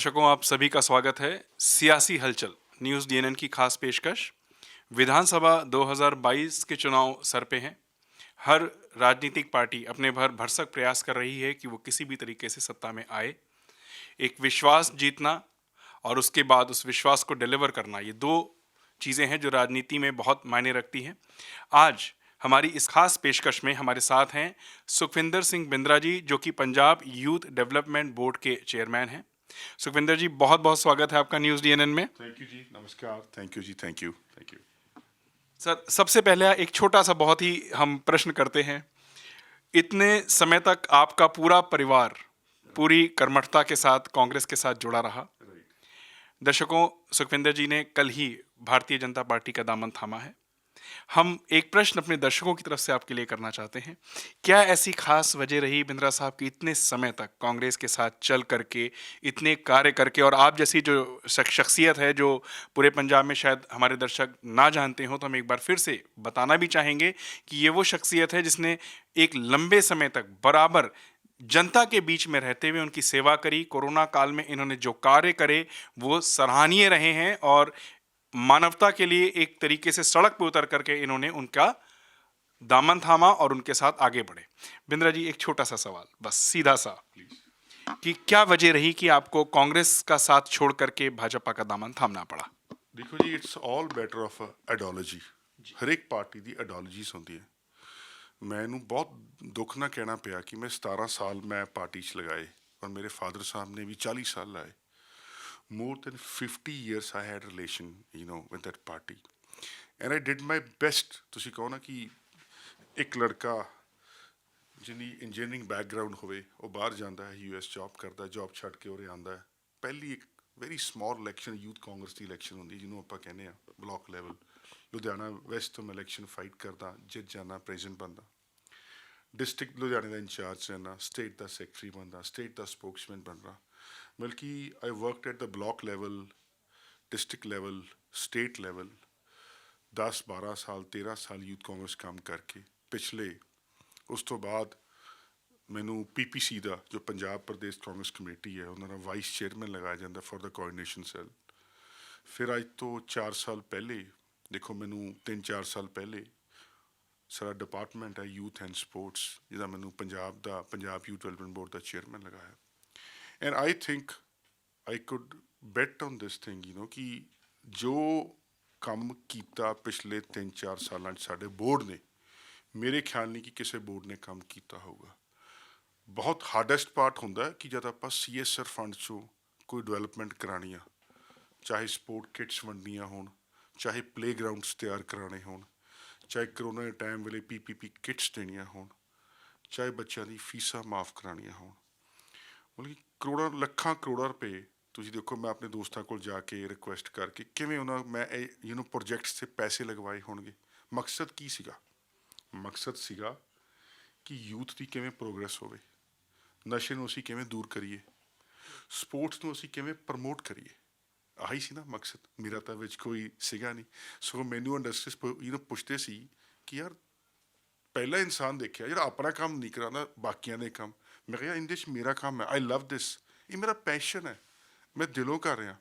दर्शकों, आप सभी का स्वागत है। सियासी हलचल न्यूज़ डीएनएन की खास पेशकश। विधानसभा 2022 के चुनाव सर पे हैं। हर राजनीतिक पार्टी अपने भरसक प्रयास कर रही है कि वो किसी भी तरीके से सत्ता में आए। एक विश्वास जीतना और उसके बाद उस विश्वास को डिलीवर करना, ये दो चीज़ें हैं जो राजनीति में बहुत मायने रखती हैं। आज हमारी इस खास पेशकश में हमारे साथ हैं सुखविंदर सिंह बिंद्रा जी, जो कि पंजाब यूथ डेवलपमेंट बोर्ड के चेयरमैन हैं। सुखविंदर जी, बहुत बहुत स्वागत है आपका न्यूज़ डीएनएन में। थैंक यू जी, नमस्कार। Thank you ji, thank you, thank you. Sir, सबसे पहले एक छोटा सा बहुत ही हम प्रश्न करते हैं। इतने समय तक आपका पूरा परिवार पूरी कर्मठता के साथ कांग्रेस के साथ जुड़ा रहा। दर्शकों, सुखविंदर जी ने कल ही भारतीय जनता पार्टी का दामन थामा है। हम एक प्रश्न अपने दर्शकों की तरफ से आपके लिए करना चाहते हैं। क्या ऐसी खास वजह रही बिंद्रा साहब की इतने समय तक कांग्रेस के साथ चल करके, इतने कार्य करके, और आप जैसी जो शख्सियत है जो पूरे पंजाब में शायद हमारे दर्शक ना जानते हो, तो हम एक बार फिर से बताना भी चाहेंगे कि ये वो शख्सियत है जिसने एक लंबे समय तक बराबर जनता के बीच में रहते हुए उनकी सेवा करी। कोरोना काल में इन्होंने जो कार्य करे वो सराहनीय रहे हैं और मानवता के लिए एक तरीके से सड़क पर उतर करके इन्होंने उनका दामन थामा और उनके साथ आगे बढ़े। बिंद्रा जी, एक छोटा सा सवाल, बस सीधा सा, कि क्या वजह रही कि आपको कांग्रेस का साथ छोड़ करके भाजपा का दामन थामना पड़ा? देखो जी, it's all matter of ideology. हर एक पार्टी ਦੀ ਆਈਡੀਓਲੋਜੀਜ਼ ਹੁੰਦੀ ਹੈ। ਮੈਨੂੰ ਬਹੁਤ ਦੁੱਖ ਨਾਲ ਕਹਿਣਾ ਪਿਆ ਕਿ ਮੈਂ 17 ਸਾਲ ਮੈਂ ਪਾਰਟੀ 'ਚ ਲਗਾਏ ਔਰ ਮੇਰੇ ਫਾਦਰ ਸਾਹਿਬ ਨੇ ਵੀ 40 ਸਾਲ ਲਾਏ। more than 50 years I had relation, with that party. And I did my best। ਤੁਸੀਂ ਕਹੋ ਨਾ ਕਿ ਇੱਕ ਲੜਕਾ ਜਿਹਦੀ ਇੰਜੀਨੀਅਰਿੰਗ ਬੈਕਗਰਾਊਂਡ ਹੋਵੇ, ਉਹ ਬਾਹਰ ਜਾਂਦਾ ਹੈ, US ਜੌਬ ਕਰਦਾ, ਜੌਬ ਛੱਡ ਕੇ ਉਰੇ ਆਉਂਦਾ ਹੈ। ਪਹਿਲੀ ਇੱਕ very small election youth Congress ਦੀ ਇਲੈਕਸ਼ਨ ਹੁੰਦੀ, ਜਿਹਨੂੰ ਆਪਾਂ ਕਹਿੰਦੇ ਹਾਂ ਬਲਾਕ ਲੈਵਲ। ਲੁਧਿਆਣਾ ਵੈਸਟ ਤੋਂ ਮੈਂ ਇਲੈਕਸ਼ਨ ਫਾਈਟ ਕਰਦਾ, ਜਿੱਤ ਜਾਣਾ, ਪ੍ਰੈਜ਼ੀਡੈਂਟ ਬਣਦਾ। ਡਿਸਟ੍ਰਿਕਟ ਲੁਧਿਆਣੇ ਦਾ ਇੰਚਾਰਜ ਰਹਿਣਾ, ਸਟੇਟ ਦਾ ਸੈਕਟਰੀ ਬਣਦਾ, ਸਟੇਟ ਦਾ ਸਪੋਕਸਮੈਨ ਬਣਦਾ। ਬਲਕਿ I worked at the block level, district level, state level. 10-12 ਸਾਲ 13 ਸਾਲ ਯੂਥ ਕਾਂਗਰਸ ਕੰਮ ਕਰਕੇ ਪਿਛਲੇ। ਉਸ ਤੋਂ ਬਾਅਦ ਮੈਨੂੰ PPC ਦਾ, ਜੋ ਪੰਜਾਬ ਪ੍ਰਦੇਸ਼ ਕਾਂਗਰਸ ਕਮੇਟੀ ਹੈ, ਉਹਨਾਂ ਦਾ ਵਾਈਸ ਚੇਅਰਮੈਨ ਲਗਾਇਆ ਜਾਂਦਾ ਫॉर द ਕੋਆਰਡੀਨੇਸ਼ਨ ਸੈੱਲ। ਫਿਰ ਅੱਜ ਤੋਂ 4 ਸਾਲ ਪਹਿਲੇ, ਦੇਖੋ ਮੈਨੂੰ 3-4 ਸਾਲ ਪਹਿਲੇ ਸਾਡਾ ਡਿਪਾਰਟਮੈਂਟ ਹੈ ਯੂਥ ਐਂਡ ਸਪੋਰਟਸ, ਜਿਹਦਾ ਮੈਨੂੰ ਪੰਜਾਬ ਯੂਥ ਡਿਵੈਲਪਮੈਂਟ ਬੋਰਡ ਦਾ ਚੇਅਰਮੈਨ ਲਗਾਇਆ। And I think I could bat on this thing, ਕਿ ਜੋ ਕੰਮ ਕੀਤਾ ਪਿਛਲੇ 3-4 ਸਾਲਾਂ 'ਚ ਸਾਡੇ ਬੋਰਡ ਨੇ, ਮੇਰੇ ਖਿਆਲ ਨਹੀਂ ਕਿ ਕਿਸੇ ਬੋਰਡ ਨੇ ਕੰਮ ਕੀਤਾ ਹੋਊਗਾ। ਬਹੁਤ ਹਾਰਡੈਸਟ ਪਾਰਟ ਹੁੰਦਾ ਕਿ ਜਦ ਆਪਾਂ CSR ਫੰਡ 'ਚੋਂ ਕੋਈ ਡਿਵੈਲਪਮੈਂਟ ਕਰਾਉਣੀ ਆ, ਚਾਹੇ ਸਪੋਰਟ ਕਿਟਸ ਵੰਡਣੀਆਂ ਹੋਣ, ਚਾਹੇ ਪਲੇਗਰਾਊਂਡਸ ਤਿਆਰ ਕਰਾਉਣੇ ਹੋਣ, ਚਾਹੇ ਕਰੋਨਾ ਦੇ ਟਾਈਮ ਵੇਲੇ PPP ਕਿਟਸ ਦੇਣੀਆਂ ਹੋਣ, ਚਾਹੇ ਬੱਚਿਆਂ ਦੀ ਫੀਸਾਂ ਮਾਫ ਕਰਾਉਣੀਆਂ ਹੋਣ। ਮਤਲਬ ਕਿ ਲੱਖਾਂ ਕਰੋੜਾਂ ਰੁਪਏ ਤੁਸੀਂ ਦੇਖੋ, ਮੈਂ ਆਪਣੇ ਦੋਸਤਾਂ ਕੋਲ ਜਾ ਕੇ ਰਿਕੁਐਸਟ ਕਰਕੇ ਕਿਵੇਂ ਮੈਂ ਇਹ ਪ੍ਰੋਜੈਕਟਸ 'ਤੇ ਪੈਸੇ ਲਗਵਾਏ ਹੋਣਗੇ। ਮਕਸਦ ਕੀ ਸੀਗਾ? ਮਕਸਦ ਸੀਗਾ ਕਿ ਯੂਥ ਦੀ ਕਿਵੇਂ ਪ੍ਰੋਗਰੈਸ ਹੋਵੇ, ਨਸ਼ੇ ਨੂੰ ਅਸੀਂ ਕਿਵੇਂ ਦੂਰ ਕਰੀਏ, ਸਪੋਰਟਸ ਨੂੰ ਅਸੀਂ ਕਿਵੇਂ ਪ੍ਰਮੋਟ ਕਰੀਏ। ਆਹੀ ਸੀ ਨਾ ਮਕਸਦ ਮੇਰਾ, ਤਾਂ ਵਿੱਚ ਕੋਈ ਸੀਗਾ ਨਹੀਂ। ਸੋ ਮੈਨੂੰ ਇੰਡਸਟਰੀ ਪੁੱਛਦੇ ਸੀ ਕਿ ਯਾਰ ਪਹਿਲਾ ਇਨਸਾਨ ਦੇਖਿਆ ਜਿਹੜਾ ਆਪਣਾ ਕੰਮ ਨਹੀਂ ਕਰਾਉਂਦਾ, ਬਾਕੀਆਂ ਦੇ ਕੰਮ। ਮੈਂ ਕਿਹਾ ਇਹਦੇ 'ਚ ਮੇਰਾ ਕੰਮ ਹੈ, ਆਈ ਲਵ ਦਿਸ, ਇਹ ਮੇਰਾ ਪੈਸ਼ਨ ਹੈ, ਮੈਂ ਦਿਲੋਂ ਕਰ ਰਿਹਾ।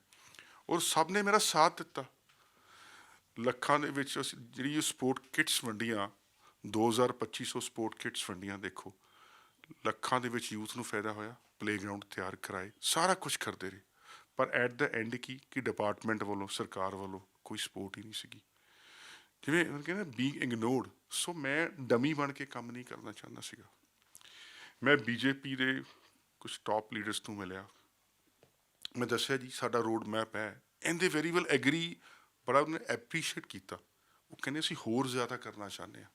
ਔਰ ਸਭ ਨੇ ਮੇਰਾ ਸਾਥ ਦਿੱਤਾ। ਲੱਖਾਂ ਦੇ ਵਿੱਚ ਅਸੀਂ ਜਿਹੜੀ ਸਪੋਰਟ ਕਿਟਸ ਵੰਡੀਆਂ, 2250 ਸਪੋਰਟ ਕਿਟਸ ਵੰਡੀਆਂ। ਦੇਖੋ ਲੱਖਾਂ ਦੇ ਵਿੱਚ ਯੂਥ ਨੂੰ ਫਾਇਦਾ ਹੋਇਆ, ਪਲੇਗਰਾਊਂਡ ਤਿਆਰ ਕਰਾਏ, ਸਾਰਾ ਕੁਛ ਕਰਦੇ ਰਹੇ। ਪਰ ਐਟ ਦ ਐਂਡ ਕਿ ਡਿਪਾਰਟਮੈਂਟ ਵੱਲੋਂ, ਸਰਕਾਰ ਵੱਲੋਂ ਕੋਈ ਸਪੋਰਟ ਹੀ ਨਹੀਂ ਸੀਗੀ। ਜਿਵੇਂ ਕਹਿੰਦੇ ਬੀਇੰਗ ਇਗਨੋਰਡ। ਸੋ ਮੈਂ ਡਮੀ ਬਣ ਕੇ ਕੰਮ ਨਹੀਂ ਕਰਨਾ ਚਾਹੁੰਦਾ ਸੀਗਾ। ਮੈਂ BJP ਦੇ ਕੁਛ ਟੌਪ ਲੀਡਰਸ ਨੂੰ ਮਿਲਿਆ, ਮੈਂ ਦੱਸਿਆ ਜੀ ਸਾਡਾ ਰੋਡ ਮੈਪ ਹੈ, ਇਹਦੇ ਵੈਰੀ ਵੈਲ ਐਗਰੀ। ਬੜਾ ਉਹਨੇ ਐਪਰੀਸ਼ੀਏਟ ਕੀਤਾ। ਉਹ ਕਹਿੰਦੇ ਅਸੀਂ ਹੋਰ ਜ਼ਿਆਦਾ ਕਰਨਾ ਚਾਹੁੰਦੇ ਹਾਂ।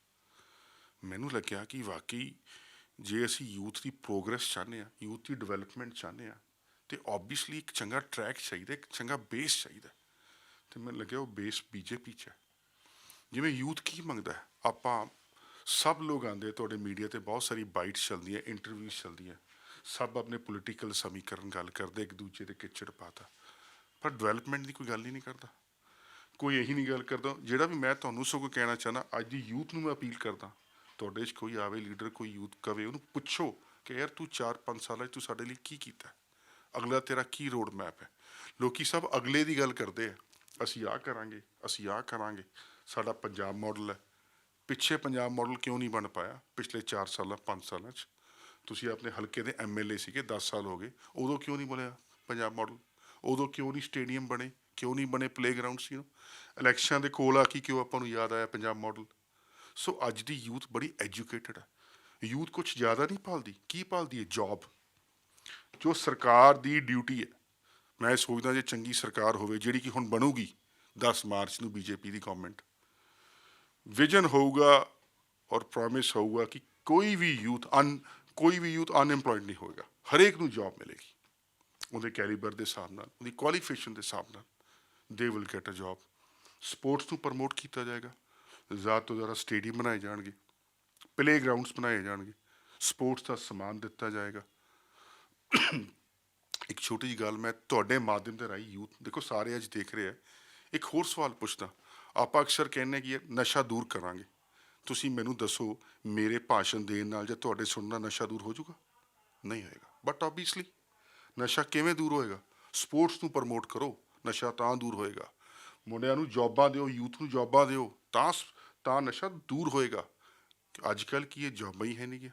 ਮੈਨੂੰ ਲੱਗਿਆ ਕਿ ਵਾਕਈ ਜੇ ਅਸੀਂ ਯੂਥ ਦੀ ਪ੍ਰੋਗਰੈਸ ਚਾਹੁੰਦੇ ਹਾਂ, ਯੂਥ ਦੀ ਡਿਵੈਲਪਮੈਂਟ ਚਾਹੁੰਦੇ ਹਾਂ, ਅਤੇ ਓਬਵੀਅਸਲੀ ਇੱਕ ਚੰਗਾ ਟਰੈਕ ਚਾਹੀਦਾ, ਇੱਕ ਚੰਗਾ ਬੇਸ ਚਾਹੀਦਾ। ਅਤੇ ਮੈਨੂੰ ਲੱਗਿਆ ਉਹ ਬੇਸ BJP 'ਚ ਹੈ। ਜਿਵੇਂ ਯੂਥ ਕੀ ਮੰਗਦਾ ਹੈ, ਆਪਾਂ ਸਭ ਲੋਕ ਆਉਂਦੇ, ਤੁਹਾਡੇ ਮੀਡੀਆ 'ਤੇ ਬਹੁਤ ਸਾਰੀ ਬਾਈਟਸ ਚੱਲਦੀਆਂ, ਇੰਟਰਵਿਊਜ਼ ਚੱਲਦੀਆਂ, ਸਭ ਆਪਣੇ ਪੋਲੀਟੀਕਲ ਸਮੀਕਰਨ ਗੱਲ ਕਰਦੇ, ਇੱਕ ਦੂਜੇ 'ਤੇ ਕਿੱਚੜ ਪਾਤਾ, ਪਰ ਡਿਵੈਲਪਮੈਂਟ ਦੀ ਕੋਈ ਗੱਲ ਹੀ ਨਹੀਂ ਕਰਦਾ। ਕੋਈ ਇਹੀ ਨਹੀਂ ਗੱਲ ਕਰਦਾ। ਜਿਹੜਾ ਵੀ ਮੈਂ ਤੁਹਾਨੂੰ ਸਗੋਂ ਕਹਿਣਾ ਚਾਹੁੰਦਾ, ਅੱਜ ਦੀ ਯੂਥ ਨੂੰ ਮੈਂ ਅਪੀਲ ਕਰਦਾ, ਤੁਹਾਡੇ 'ਚ ਕੋਈ ਆਵੇ ਲੀਡਰ, ਕੋਈ ਯੂਥ ਕਵੇ, ਉਹਨੂੰ ਪੁੱਛੋ ਕਿ ਯਾਰ ਤੂੰ 4-5 ਸਾਲਾਂ 'ਚ ਤੂੰ ਸਾਡੇ ਲਈ ਕੀ ਕੀਤਾ। ਅਗਲਾ ਤੇਰਾ ਕੀ ਰੋਡ ਮੈਪ ਹੈ। ਲੋਕੀ ਸਭ ਅਗਲੇ ਦੀ ਗੱਲ ਕਰਦੇ ਆ, ਅਸੀਂ ਆਹ ਕਰਾਂਗੇ, ਅਸੀਂ ਆਹ ਕਰਾਂਗੇ, ਸਾਡਾ ਪੰਜਾਬ ਮਾਡਲ ਹੈ। ਪਿੱਛੇ ਪੰਜਾਬ ਮਾਡਲ ਕਿਉਂ ਨਹੀਂ ਬਣ ਪਾਇਆ ਪਿਛਲੇ 4 ਸਾਲਾਂ 5 ਸਾਲਾਂ 'ਚ? ਤੁਸੀਂ ਆਪਣੇ ਹਲਕੇ ਦੇ ਐਮਐਲਏ ਸੀਗੇ, 10 ਸਾਲ ਹੋ ਗਏ, ਉਦੋਂ ਕਿਉਂ ਨਹੀਂ ਬਣਿਆ ਪੰਜਾਬ ਮਾਡਲ? ਉਦੋਂ ਕਿਉਂ ਨਹੀਂ ਸਟੇਡੀਅਮ ਬਣੇ, ਕਿਉਂ ਨਹੀਂ ਬਣੇ ਪਲੇਗਰਾਊਂਡ ਸੀ? ਇਲੈਕਸ਼ਨ ਦੇ ਕੋਲ ਆ ਕੇ ਕਿਉਂ ਆਪਾਂ ਨੂੰ ਯਾਦ ਆਇਆ ਪੰਜਾਬ ਮਾਡਲ? ਸੋ ਅੱਜ ਦੀ ਯੂਥ ਬੜੀ ਐਜੂਕੇਟਡ ਹੈ। ਯੂਥ ਕੁਛ ਜ਼ਿਆਦਾ ਨਹੀਂ ਭਾਲਦੀ, ਕੀ ਭਾਲਦੀ ਹੈ? ਜੌਬ। ਜੋ ਸਰਕਾਰ ਦੀ ਡਿਊਟੀ ਹੈ, ਮੈਂ ਸੋਚਦਾ ਜੇ ਚੰਗੀ ਸਰਕਾਰ ਹੋਵੇ ਜਿਹੜੀ ਕਿ ਹੁਣ ਬਣੂਗੀ 10 ਮਾਰਚ ਨੂੰ ਬੀਜੇਪੀ ਦੀ ਗਵਰਨਮੈਂਟ, ਵਿਜ਼ਨ ਹੋਊਗਾ ਔਰ ਪ੍ਰੋਮਿਸ ਹੋਊਗਾ ਕਿ ਕੋਈ ਵੀ ਯੂਥ ਅਨਐਮਪਲੋਇਡ ਨਹੀਂ ਹੋਏਗਾ, ਹਰੇਕ ਨੂੰ ਜੌਬ ਮਿਲੇਗੀ ਉਹਦੇ ਕੈਲੀਬਰ ਦੇ ਹਿਸਾਬ ਨਾਲ, ਉਹਦੀ ਕੁਆਲੀਫਿਕੇਸ਼ਨ ਦੇ ਹਿਸਾਬ ਨਾਲ। They will get a job. Sports ਨੂੰ ਪ੍ਰਮੋਟ ਕੀਤਾ ਜਾਏਗਾ, ਜ਼ਿਆਦਾ ਤੋਂ ਜ਼ਿਆਦਾ ਸਟੇਡੀਅਮ ਬਣਾਏ ਜਾਣਗੇ, ਪਲੇਗਰਾਊਂਡਸ ਬਣਾਏ ਜਾਣਗੇ, ਸਪੋਰਟਸ ਦਾ ਸਮਾਨ ਦਿੱਤਾ ਜਾਏਗਾ। ਇੱਕ ਛੋਟੀ ਜਿਹੀ ਗੱਲ ਮੈਂ ਤੁਹਾਡੇ ਮਾਧਿਅਮ ਦੇ ਰਾਹੀਂ ਯੂਥ ਦੇਖੋ ਸਾਰੇ ਅੱਜ ਦੇਖ ਰਹੇ ਆ, ਇੱਕ ਹੋਰ ਸਵਾਲ ਪੁੱਛਦਾ। ਆਪਾਂ ਅਕਸਰ ਕਹਿੰਦੇ ਕਿ ਨਸ਼ਾ ਦੂਰ ਕਰਾਂਗੇ। ਤੁਸੀਂ ਮੈਨੂੰ ਦੱਸੋ ਮੇਰੇ ਭਾਸ਼ਣ ਦੇਣ ਨਾਲ ਜਾਂ ਤੁਹਾਡੇ ਸੁਣਨ ਨਾਲ ਨਸ਼ਾ ਦੂਰ ਹੋ ਜਾਊਗਾ? ਨਹੀਂ ਹੋਏਗਾ। ਬਟ ਆਬਵੀਅਸਲੀ ਨਸ਼ਾ ਕਿਵੇਂ ਦੂਰ ਹੋਏਗਾ? ਸਪੋਰਟਸ ਨੂੰ ਪ੍ਰਮੋਟ ਕਰੋ, ਨਸ਼ਾ ਤਾਂ ਦੂਰ ਹੋਏਗਾ। ਮੁੰਡਿਆਂ ਨੂੰ ਜੌਬਾਂ ਦਿਓ, ਯੂਥ ਨੂੰ ਜੌਬਾਂ ਦਿਓ, ਤਾਂ ਨਸ਼ਾ ਦੂਰ ਹੋਏਗਾ। ਅੱਜ ਕੱਲ੍ਹ ਕੀ ਇਹ ਜੌਬਾਂ ਹੀ ਹੈ ਨਹੀਂ ਗਿਆ।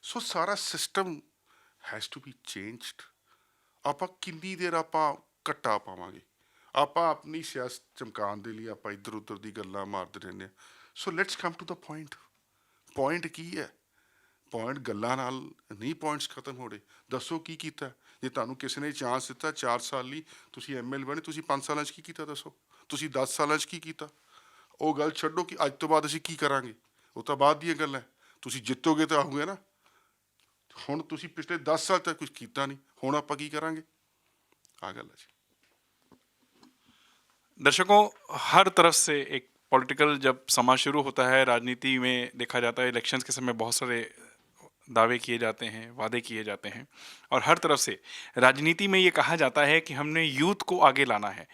ਸੋ ਸਾਰਾ system has to be changed. ਆਪਾਂ ਕਿੰਨੀ ਦੇਰ ਆਪਾਂ ਘੱਟਾ ਪਾਵਾਂਗੇ? ਆਪਾਂ ਆਪਣੀ ਸਿਆਸਤ ਚਮਕਾਉਣ ਦੇ ਲਈ ਆਪਾਂ ਇੱਧਰ ਉੱਧਰ ਦੀ ਗੱਲਾਂ ਮਾਰਦੇ ਰਹਿੰਦੇ ਹਾਂ। So let's come to the point. Point ਕੀ ਹੈ? ਪੁਆਇੰਟ ਗੱਲਾਂ ਨਾਲ ਨਹੀਂ ਪੁਆਇੰਟਸ ਖਤਮ ਹੋ ਰਹੇ। ਦੱਸੋ ਕੀ ਕੀਤਾ? ਜੇ ਤੁਹਾਨੂੰ ਕਿਸੇ ਨੇ ਚਾਂਸ ਦਿੱਤਾ 4 ਸਾਲ ਲਈ, ਤੁਸੀਂ ਐਮਐਲਏ ਬਣੇ, ਤੁਸੀਂ 5 ਸਾਲਾਂ 'ਚ ਕੀ ਕੀਤਾ? ਦੱਸੋ ਤੁਸੀਂ 10 ਸਾਲਾਂ 'ਚ ਕੀ ਕੀਤਾ? ਉਹ ਗੱਲ ਛੱਡੋ ਕਿ ਅੱਜ ਤੋਂ ਬਾਅਦ ਅਸੀਂ ਕੀ ਕਰਾਂਗੇ, ਉਹ ਤਾਂ ਬਾਅਦ ਦੀਆਂ ਗੱਲਾਂ ਹੈ। ਤੁਸੀਂ ਜਿੱਤੋਗੇ ਤਾਂ ਆਹੋਗੇ ਨਾ। ਹੁਣ ਤੁਸੀਂ ਪਿਛਲੇ 10 ਸਾਲ ਤੱਕ ਕੁਝ ਕੀਤਾ नहीं, ਹੁਣ ਆਪਾਂ ਕੀ ਕਰਾਂਗੇ? ਆ ਗੱਲ ਹੈ जी। दर्शकों, हर तरफ से एक पॉलिटिकल जब समाज शुरू होता है, राजनीति में देखा जाता है, इलेक्शंस के समय बहुत सारे दावे किए जाते हैं, वादे किए जाते हैं, और हर तरफ से राजनीति में ये कहा जाता है कि हमने यूथ को आगे लाना है।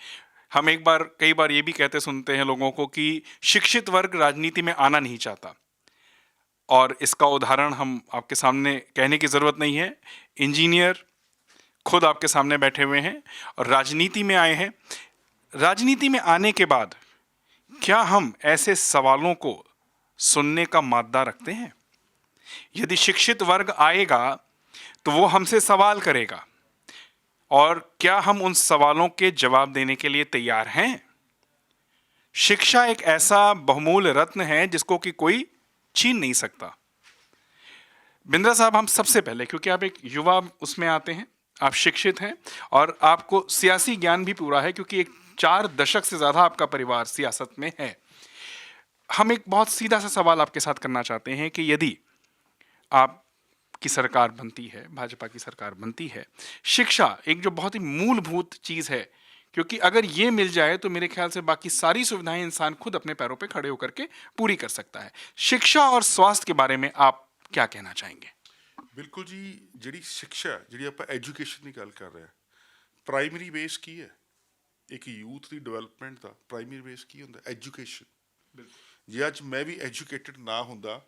हम कई बार ये भी कहते सुनते हैं लोगों को कि शिक्षित वर्ग राजनीति में आना नहीं चाहता, और इसका उदाहरण हम आपके सामने कहने की ज़रूरत नहीं है। इंजीनियर खुद आपके सामने बैठे हुए हैं और राजनीति में आए हैं। राजनीति में आने के बाद क्या हम ऐसे सवालों को सुनने का मादा रखते हैं? यदि शिक्षित वर्ग आएगा तो वो हमसे सवाल करेगा, और क्या हम उन सवालों के जवाब देने के लिए तैयार हैं? शिक्षा एक ऐसा बहुमूल्य रत्न है जिसको कि कोई छीन नहीं सकता। बिंद्रा साहब, हम सबसे पहले, क्योंकि आप एक युवा उसमें आते हैं, आप शिक्षित हैं और आपको सियासी ज्ञान भी पूरा है, क्योंकि एक 4 दशक से ज़्यादा आपका परिवार सियासत में है। हम एक बहुत सीधा सा सवाल आपके साथ करना चाहते हैं कि यदि आपकी सरकार बनती है, भाजपा की सरकार बनती है, शिक्षा एक जो बहुत ही मूलभूत चीज़ है, क्योंकि अगर ये मिल जाए तो मेरे ख्याल से बाकी सारी सुविधाएं इंसान खुद अपने पैरों पे खड़े होकर के पूरी कर सकता है। शिक्षा और स्वास्थ्य के बारे में आप क्या कहना चाहेंगे? ਬਿਲਕੁਲ ਜੀ। ਜਿਹੜੀ ਸਿੱਖਿਆ, ਜਿਹੜੀ ਆਪਾਂ ਐਜੂਕੇਸ਼ਨ ਦੀ ਗੱਲ ਕਰ ਰਹੇ ਹਾਂ, ਪ੍ਰਾਇਮਰੀ ਬੇਸ ਕੀ ਹੈ? ਇੱਕ ਯੂਥ ਦੀ ਡਿਵੈਲਪਮੈਂਟ ਦਾ ਪ੍ਰਾਇਮਰੀ ਬੇਸ ਕੀ ਹੁੰਦਾ? ਐਜੂਕੇਸ਼ਨ। ਜੇ ਅੱਜ ਮੈਂ ਵੀ ਐਜੂਕੇਟਡ ਨਾ ਹੁੰਦਾ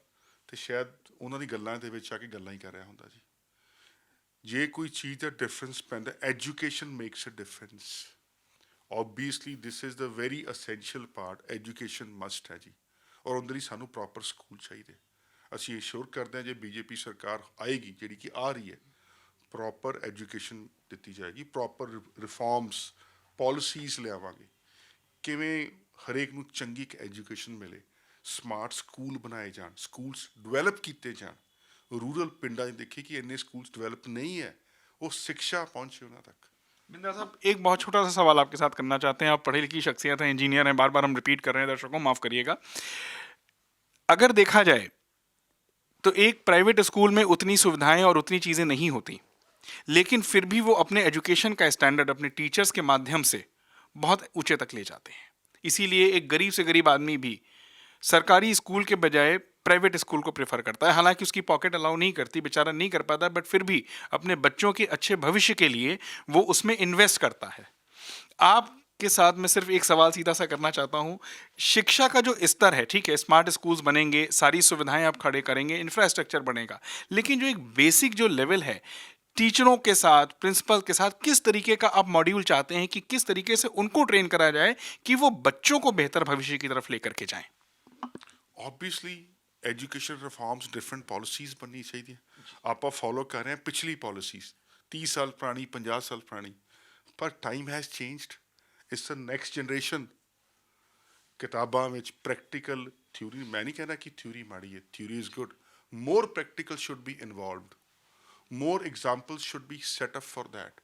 ਤੇ ਸ਼ਾਇਦ ਉਹਨਾਂ ਦੀ ਗੱਲਾਂ ਦੇ ਵਿੱਚ ਆ ਕੇ ਗੱਲਾਂ ਹੀ ਕਰ ਰਿਹਾ ਹੁੰਦਾ ਜੀ। ਜੇ ਕੋਈ ਚੀਜ਼ ਦਾ ਡਿਫਰੈਂਸ ਪੈਂਦਾ, education makes a difference. Obviously this is the very essential part. Education must ਹੈ ਜੀ, ਔਰ ਉਹਦੇ ਲਈ ਸਾਨੂੰ ਪ੍ਰੋਪਰ ਸਕੂਲ ਚਾਹੀਦੇ। ਅਸੀਂ ਇੰਸ਼ੋਰ ਕਰਦੇ ਹਾਂ ਜੇ ਬੀਜੇਪੀ ਸਰਕਾਰ ਆਏਗੀ, ਜਿਹੜੀ ਕਿ ਆ ਰਹੀ ਹੈ, ਪ੍ਰੋਪਰ ਐਜੂਕੇਸ਼ਨ ਦਿੱਤੀ ਜਾਏਗੀ, ਪ੍ਰੋਪਰ ਰਿਫਾਰਮਸ ਪਾਲਿਸੀਜ਼ ਲਿਆਵਾਂਗੇ। ਕਿਵੇਂ ਹਰੇਕ ਨੂੰ ਚੰਗੀ ਇੱਕ ਐਜੂਕੇਸ਼ਨ ਮਿਲੇ, ਸਮਾਰਟ ਸਕੂਲ ਬਣਾਏ ਜਾਣ, ਸਕੂਲਸ ਡਿਵੈਲਪ ਕੀਤੇ ਜਾਣ। रूरल पिंडा देखिए कि इन्ने स्कूल्स डेवलप नहीं है, वो शिक्षा पहुंचे उन्होंने तक। बिंद्रा साहब, एक बहुत छोटा सा सवाल आपके साथ करना चाहते हैं। आप पढ़ी लिखी शख्सियत हैं, इंजीनियर हैं, बार बार हम रिपीट कर रहे हैं, दर्शकों माफ़ करिएगा। अगर देखा जाए तो एक प्राइवेट स्कूल में उतनी सुविधाएं और उतनी चीज़ें नहीं होती, लेकिन फिर भी वो अपने एजुकेशन का स्टैंडर्ड अपने टीचर्स के माध्यम से बहुत ऊंचे तक ले जाते हैं। इसीलिए एक गरीब से गरीब आदमी भी सरकारी स्कूल के बजाय प्राइवेट स्कूल को प्रेफर करता है। हालांकि उसकी पॉकेट अलाउ नहीं करती, बेचारा नहीं कर पाता, बट फिर भी अपने बच्चों के अच्छे भविष्य के लिए वो उसमें इन्वेस्ट करता है। आपके साथ मैं सिर्फ एक सवाल सीधा सा करना चाहता हूँ। शिक्षा का जो स्तर है, ठीक है, स्मार्ट स्कूल्स बनेंगे, सारी सुविधाएं आप खड़े करेंगे, इंफ्रास्ट्रक्चर बनेगा, लेकिन जो एक बेसिक जो लेवल है, टीचरों के साथ, प्रिंसिपल के साथ किस तरीके का आप मॉड्यूल चाहते हैं कि किस तरीके से उनको ट्रेन करा जाए कि वो बच्चों को बेहतर भविष्य की तरफ लेकर के जाएं? Obviously education reforms different policies बननी चाहिए। ਆਪਾਂ ਫੋਲੋ ਕਰ ਰਹੇ ਹਾਂ ਪਿਛਲੀ ਪॉलिसीज 30 ਸਾਲ ਪੁਰਾਣੀ 50 ਸਾਲ ਪੁਰਾਣੀ, ਪਰ time has changed. It's the next generation. ਕਿਤਾਬਾਂ ਵਿੱਚ ਪ੍ਰੈਕਟੀਕਲ ਥਿਊਰੀ, ਮੈਂ ਨਹੀਂ ਕਹਿੰਦਾ ਕਿ ਥਿਊਰੀ ਮਾੜੀ ਹੈ, theory is good, more practical should be involved, more examples should be set up for that,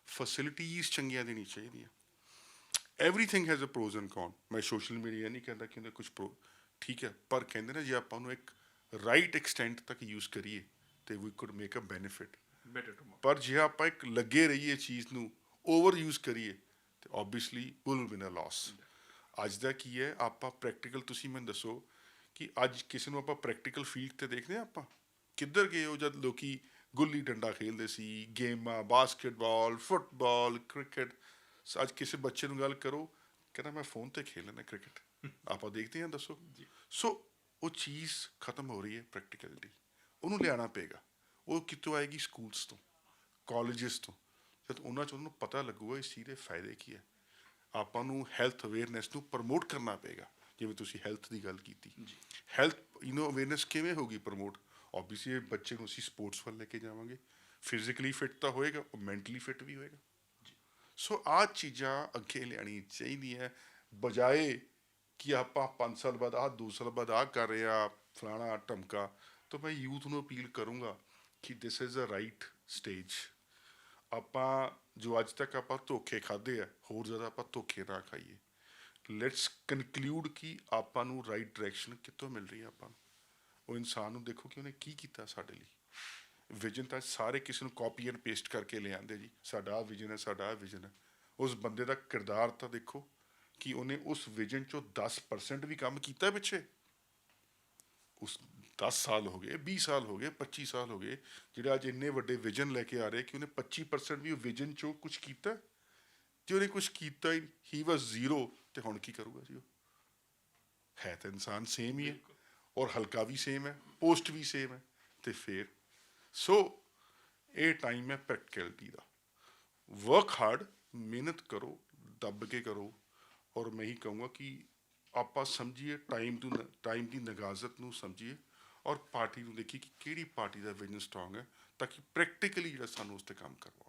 facilities ਚੰਗੀਆਂ ਦੇਣੀ ਚਾਹੀਦੀਆਂ। Everything has a pros and con. ਮੈਂ ਸੋਸ਼ਲ ਮੀਡੀਆ ਨਹੀਂ ਕਹਿੰਦਾ ਕਿ ਉਹਦੇ ਕੁਝ ਪ੍ਰੋ ਠੀਕ ਹੈ, ਪਰ ਕਹਿੰਦੇ ਨੇ ਜੇ ਆਪਾਂ ਉਹਨੂੰ ਇੱਕ ਰਾਈਟ ਐਕਸਟੈਂਟ ਤੱਕ ਯੂਜ਼ ਕਰੀਏ ਤੇ we could make a benefit. ਪਰ ਜੇ ਆਪਾਂ ਇੱਕ ਲੱਗੇ ਰਹੀਏ ਚੀਜ਼ ਨੂੰ ਓਵਰ ਯੂਜ਼ ਕਰੀਏ ਤੇ obviously will win a loss. ਅੱਜ ਦਾ ਕੀ ਹੈ, ਆਪਾਂ ਪ੍ਰੈਕਟੀਕਲ, ਤੁਸੀਂ ਮੈਨੂੰ ਦੱਸੋ ਕਿ ਅੱਜ ਕਿਸੇ ਨੂੰ ਆਪਾਂ ਪ੍ਰੈਕਟੀਕਲ ਫੀਲਡ ਤੇ ਦੇਖਦੇ ਹਾਂ, ਆਪਾਂ ਕਿੱਧਰ ਗਏ ਹੋ ਜਦ ਲੋਕੀ ਗੁੱਲੀ ਡੰਡਾ ਖੇਲਦੇ ਸੀ, ਗੇਮਾਂ, ਬਾਸਕਟਬਾਲ, ਫੁੱਟਬਾਲ, ਕ੍ਰਿਕਟ। ਅੱਜ ਕਿਸੇ ਬੱਚੇ ਨੂੰ ਗੱਲ ਕਰੋ, ਕਹਿੰਦਾ ਮੈਂ ਫੋਨ ਤੇ ਖੇਲ ਲੈਣਾ ਕ੍ਰਿਕਟ। ਆਪਾਂ ਦੇਖਦੇ ਹਾਂ, ਦੱਸੋ। ਸੋ ਉਹ ਚੀਜ਼ ਖਤਮ ਹੋ ਰਹੀ ਹੈ ਪ੍ਰੈਕਟੀਕਲਿਟੀ, ਉਹਨੂੰ ਲਿਆਉਣਾ ਪਏਗਾ। ਉਹ ਕਿੱਥੋਂ ਆਏਗੀ? ਸਕੂਲਸ ਤੋਂ, ਕਾਲਜਸ ਤੋਂ। ਜਦ ਉਹਨਾਂ 'ਚ ਉਹਨੂੰ ਪਤਾ ਲੱਗੂਗਾ ਇਸ ਚੀਜ਼ ਦੇ ਫਾਇਦੇ ਕੀ ਹੈ। ਆਪਾਂ ਨੂੰ ਹੈਲਥ ਅਵੇਅਰਨੈਸ ਨੂੰ ਪ੍ਰਮੋਟ ਕਰਨਾ ਪਏਗਾ। ਜਿਵੇਂ ਤੁਸੀਂ ਹੈਲਥ ਦੀ ਗੱਲ ਕੀਤੀ, ਹੈਲਥ ਅਵੇਅਰਨੈਸ ਕਿਵੇਂ ਹੋਗੀ ਪ੍ਰਮੋਟ? ਓਬਵੀਅਸਲੀ ਬੱਚੇ ਨੂੰ ਅਸੀਂ ਸਪੋਰਟਸ ਵੱਲ ਲੈ ਕੇ ਜਾਵਾਂਗੇ, ਫਿਜ਼ੀਕਲੀ ਫਿੱਟ ਤਾਂ ਹੋਏਗਾ, ਉਹ ਮੈਂਟਲੀ ਫਿੱਟ ਵੀ ਹੋਏਗਾ। ਸੋ ਆਹ ਚੀਜ਼ਾਂ ਅੱਗੇ ਲਿਆਉਣੀ ਚਾਹੀਦੀਆਂ, ਬਜਾਏ ਕਿ ਆਪਾਂ 5 ਸਾਲ ਬਾਅਦ ਆਹ 2 ਸਾਲ ਬਾਅਦ ਆਹ ਕਰ ਰਹੇ ਆ ਫਲਾਣਾ ਢਮਕਾ। ਤਾਂ ਮੈਂ ਯੂਥ ਨੂੰ ਅਪੀਲ ਕਰੂੰਗਾ ਕਿ this is a right stage. ਆਪਾਂ ਜੋ ਅੱਜ ਤੱਕ ਆਪਾਂ ਧੋਖੇ ਖਾਦੇ ਆ, ਹੋਰ ਜ਼ਿਆਦਾ ਆਪਾਂ ਧੋਖੇ ਨਾ ਖਾਈਏ। ਲੈਟਸ ਕਨਕਲੂਡ ਕਿ ਆਪਾਂ ਨੂੰ ਰਾਈਟ ਡਾਇਰੈਕਸ਼ਨ ਕਿੱਥੋਂ ਮਿਲ ਰਹੀ ਹੈ। ਆਪਾਂ ਨੂੰ ਉਹ ਇਨਸਾਨ ਨੂੰ ਦੇਖੋ ਕਿ ਉਹਨੇ ਕੀ ਕੀਤਾ ਸਾਡੇ ਲਈ। ਵਿਜ਼ਨ ਤਾਂ ਸਾਰੇ ਕਿਸੇ ਨੂੰ ਕਾਪੀ ਐਂਡ ਪੇਸਟ ਕਰਕੇ ਲੈ ਆਉਂਦੇ ਜੀ, ਸਾਡਾ ਆਹ ਵਿਜ਼ਨ ਹੈ, ਸਾਡਾ ਆਹ ਵਿਜ਼ਨ ਹੈ। ਉਸ ਬੰਦੇ ਦਾ ਕਿਰਦਾਰ ਤਾਂ ਦੇਖੋ ਕਿ ਉਹਨੇ ਉਸ ਵਿਜ਼ਨ 'ਚੋਂ 10% ਵੀ ਕੰਮ ਕੀਤਾ ਪਿੱਛੇ। ਉਸ 10 ਸਾਲ ਹੋ ਗਏ, 20 ਸਾਲ ਹੋ ਗਏ, 25 ਸਾਲ ਹੋ ਗਏ, ਜਿਹੜੇ ਅੱਜ ਇੰਨੇ ਵੱਡੇ ਵਿਜ਼ਨ ਲੈ ਕੇ ਆ ਰਹੇ ਕਿ ਉਹਨੇ 25% ਵੀ ਉਹ ਵਿਜ਼ਨ 'ਚੋਂ ਕੁਛ ਕੀਤਾ। ਜੇ ਉਹਨੇ ਕੁਛ ਕੀਤਾ ਹੀ ਵਾਜ਼ ਜ਼ੀਰੋ, ਤੇ ਹੁਣ ਕੀ ਕਰੂਗਾ ਜੀ? ਉਹ ਹੈ ਤਾਂ ਇਨਸਾਨ ਸੇਮ ਹੀ ਹੈ, ਔਰ ਹਲਕਾ ਵੀ ਸੇਮ ਹੈ, ਪੋਸਟ ਵੀ ਸੇਮ ਹੈ। ਤੇ ਫਿਰ ਸੋ ਇਹ ਟਾਈਮ ਹੈ ਪ੍ਰੈਕਟੀਕਲਿਟੀ ਦਾ। ਵਰਕ ਹਾਰਡ, ਮਿਹਨਤ ਕਰੋ, ਦੱਬ ਕੇ ਕਰੋ। ਔਰ ਮੈਂ ਹੀ ਕਹੂੰਗਾ ਕਿ ਆਪਾਂ ਸਮਝੀਏ ਟਾਈਮ ਦੀ ਨਗਾਜ਼ਤ ਨੂੰ ਸਮਝੀਏ, ਔਰ ਪਾਰਟੀ ਨੂੰ ਦੇਖੀਏ ਕਿ ਕਿਹੜੀ ਪਾਰਟੀ ਦਾ ਵਿਜ਼ਨ ਸਟਰੋਂਗ ਹੈ, ਤਾਂ ਕਿ ਪ੍ਰੈਕटिकली ਜਿਹੜਾ ਸਾਨੂੰ ਉਸ 'ਤੇ ਕੰਮ ਕਰਵਾਉਣ।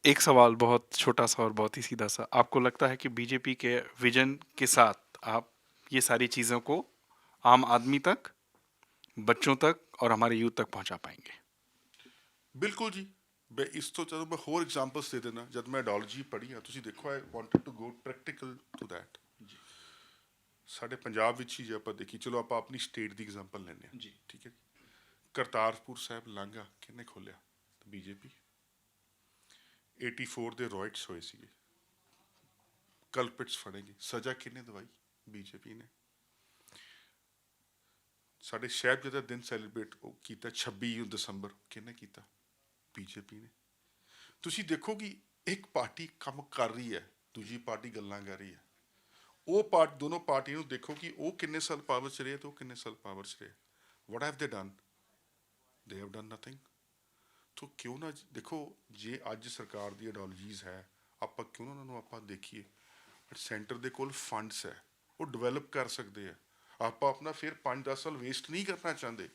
एक सवाल बहुत छोटा सा और बहुत ही सीधा सा, आपको लगता है कि बीजेपी के विजन के साथ आप ये सारी चीज़ों को आम आदमी तक, बच्चों तक और हमारे यूथ तक पहुंचा पाएंगे? ਬਿਲਕੁਲ ਜੀ। ਮੈਂ ਇਸ ਤੋਂ ਜਦੋਂ ਮੈਂ ਹੋਰ ਐਗਜ਼ਾਮਪਲਸ ਦੇ ਦੇਣਾ, ਜਦ ਮੈਂ ਆਈਡੀਓਲੋਜੀ ਪੜ੍ਹੀ ਆ, ਤੁਸੀਂ ਦੇਖੋ I wanted to go practical to that. ਸਾਡੇ ਪੰਜਾਬ ਵਿੱਚ ਹੀ ਜੇ ਆਪਾਂ ਦੇਖੀ, ਚਲੋ ਆਪਾਂ ਆਪਣੀ ਸਟੇਟ ਦੀ ਐਗਜ਼ਾਮਪਲ ਲੈਂਦੇ ਹਾਂ ਜੀ, ਠੀਕ ਹੈ। ਕਰਤਾਰਪੁਰ ਸਾਹਿਬ ਲਾਂਘਾ ਕਿਹਨੇ ਖੋਲ੍ਹਿਆ? ਬੀਜੇਪੀ। 84 ਦੇ ਰॉयट्स ਹੋਏ ਸੀਗੇ, ਕਲਪਿਟਸ ਫੜੇ ਗਏ, ਸਜ਼ਾ ਕਿਹਨੇ ਦਵਾਈ? ਬੀਜੇਪੀ ਨੇ। ਸਾਡੇ ਸਾਹਿਬਜ਼ਾਦਾ ਦਿਨ ਸੈਲੀਬ੍ਰੇਟ ਕੀਤਾ 26 ਦਸੰਬਰ, ਕਿਹਨੇ ਕੀਤਾ? ਬੀਜੇਪੀ ਨੇ। ਤੁਸੀਂ ਦੇਖੋ ਕਿ ਇੱਕ ਪਾਰਟੀ ਕੰਮ ਕਰ ਰਹੀ ਹੈ, ਦੂਜੀ ਪਾਰਟੀ ਗੱਲਾਂ ਕਰ ਰਹੀ ਹੈ। ਉਹ ਦੋਨੋਂ ਪਾਰਟੀਆਂ ਨੂੰ ਦੇਖੋ ਕਿ ਉਹ ਕਿੰਨੇ ਸਾਲ ਪਾਵਰ 'ਚ ਰਹੇ ਤੇ ਉਹ ਕਿੰਨੇ ਸਾਲ ਪਾਵਰ 'ਚ ਰਹੇ। ਵਾਟ ਹੈਵ ਦੇ done? They have done nothing. ਤੋ ਕਿਉਂ ਨਾ ਦੇਖੋ, ਜੇ ਅੱਜ ਸਰਕਾਰ ਦੀ ਆਈਡੀਓਲੋਜੀਜ਼ ਹੈ, ਆਪਾਂ ਕਿਉਂ ਨਾ ਉਹਨਾਂ ਨੂੰ ਆਪਾਂ ਦੇਖੀਏ। ਸੈਂਟਰ ਦੇ ਕੋਲ ਫੰਡਸ ਹੈ, ਉਹ ਡਿਵੈਲਪ ਕਰ ਸਕਦੇ ਆ। ਆਪਾਂ ਆਪਣਾ ਫਿਰ 5-10 ਸਾਲ ਵੇਸਟ ਨਹੀਂ ਕਰਨਾ ਚਾਹੁੰਦੇ।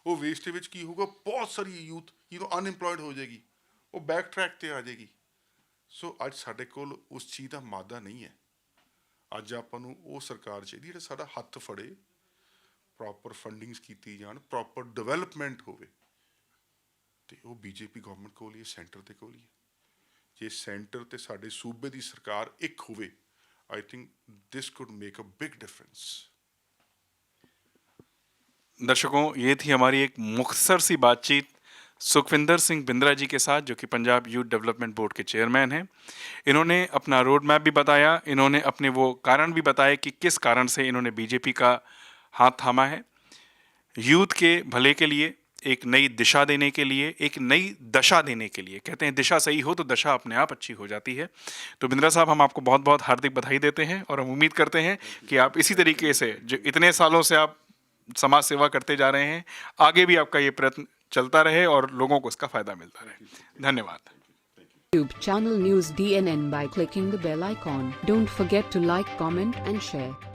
ਉਹ ਵੇਸਟ ਵਿੱਚ ਕੀ ਹੋਊਗਾ? ਬਹੁਤ ਸਾਰੀ ਯੂਥ ਅਨਇੰਪਲੋਇਡ ਹੋ ਜਾਏਗੀ, ਉਹ ਬੈਕ ਟਰੈਕ 'ਤੇ ਆ ਜਾਏਗੀ। ਸੋ ਅੱਜ ਸਾਡੇ ਕੋਲ ਉਸ ਚੀਜ਼ ਦਾ ਮਾਦਾ ਨਹੀਂ ਹੈ। ਅੱਜ ਆਪਾਂ ਨੂੰ ਉਹ ਸਰਕਾਰ ਚਾਹੀਦੀ ਜਿਹੜਾ ਸਾਡਾ ਹੱਥ ਫੜੇ, ਪ੍ਰੋਪਰ ਫੰਡਿੰਗਸ ਕੀਤੀ ਜਾਣ, ਪ੍ਰੋਪਰ ਡਿਵੈਲਪਮੈਂਟ ਹੋਵੇ। ਤੇ ਉਹ ਬੀਜੇਪੀ ਗਵਰਨਮੈਂਟ ਕੋਲ ਹੀ ਹੈ, ਸੈਂਟਰ ਦੇ ਕੋਲ ਹੀ ਹੈ। ਜੇ ਸੈਂਟਰ ਤੇ ਸਾਡੇ सूबे ਦੀ ਸਰਕਾਰ ਇੱਕ ਹੋਵੇ, I think this could make a big difference. दर्शकों, ये थी हमारी एक मुख्तसर सी बातचीत सुखविंदर सिंह बिंद्रा जी के साथ, जो कि पंजाब यूथ डेवलपमेंट बोर्ड के चेयरमैन हैं। इन्होंने अपना रोड मैप भी बताया, इन्होंने अपने वो कारण भी बताए कि किस कारण से इन्होंने बीजेपी का हाथ थामा है। यूथ के भले के लिए, एक नई दिशा देने के लिए, एक नई दशा देने के लिए। कहते हैं दिशा सही हो तो दशा अपने आप अच्छी हो जाती है। तो बिंद्रा साहब, हम आपको बहुत बहुत हार्दिक बधाई देते हैं और हम उम्मीद करते हैं कि आप इसी तरीके से, जो इतने सालों से आप समाज सेवा करते जा रहे हैं, आगे भी आपका ये प्रयत्न चलता रहे और लोगों को इसका फायदा मिलता रहे। धन्यवाद। YouTube channel News DNN by clicking the bell icon. Don't forget to like, comment and share.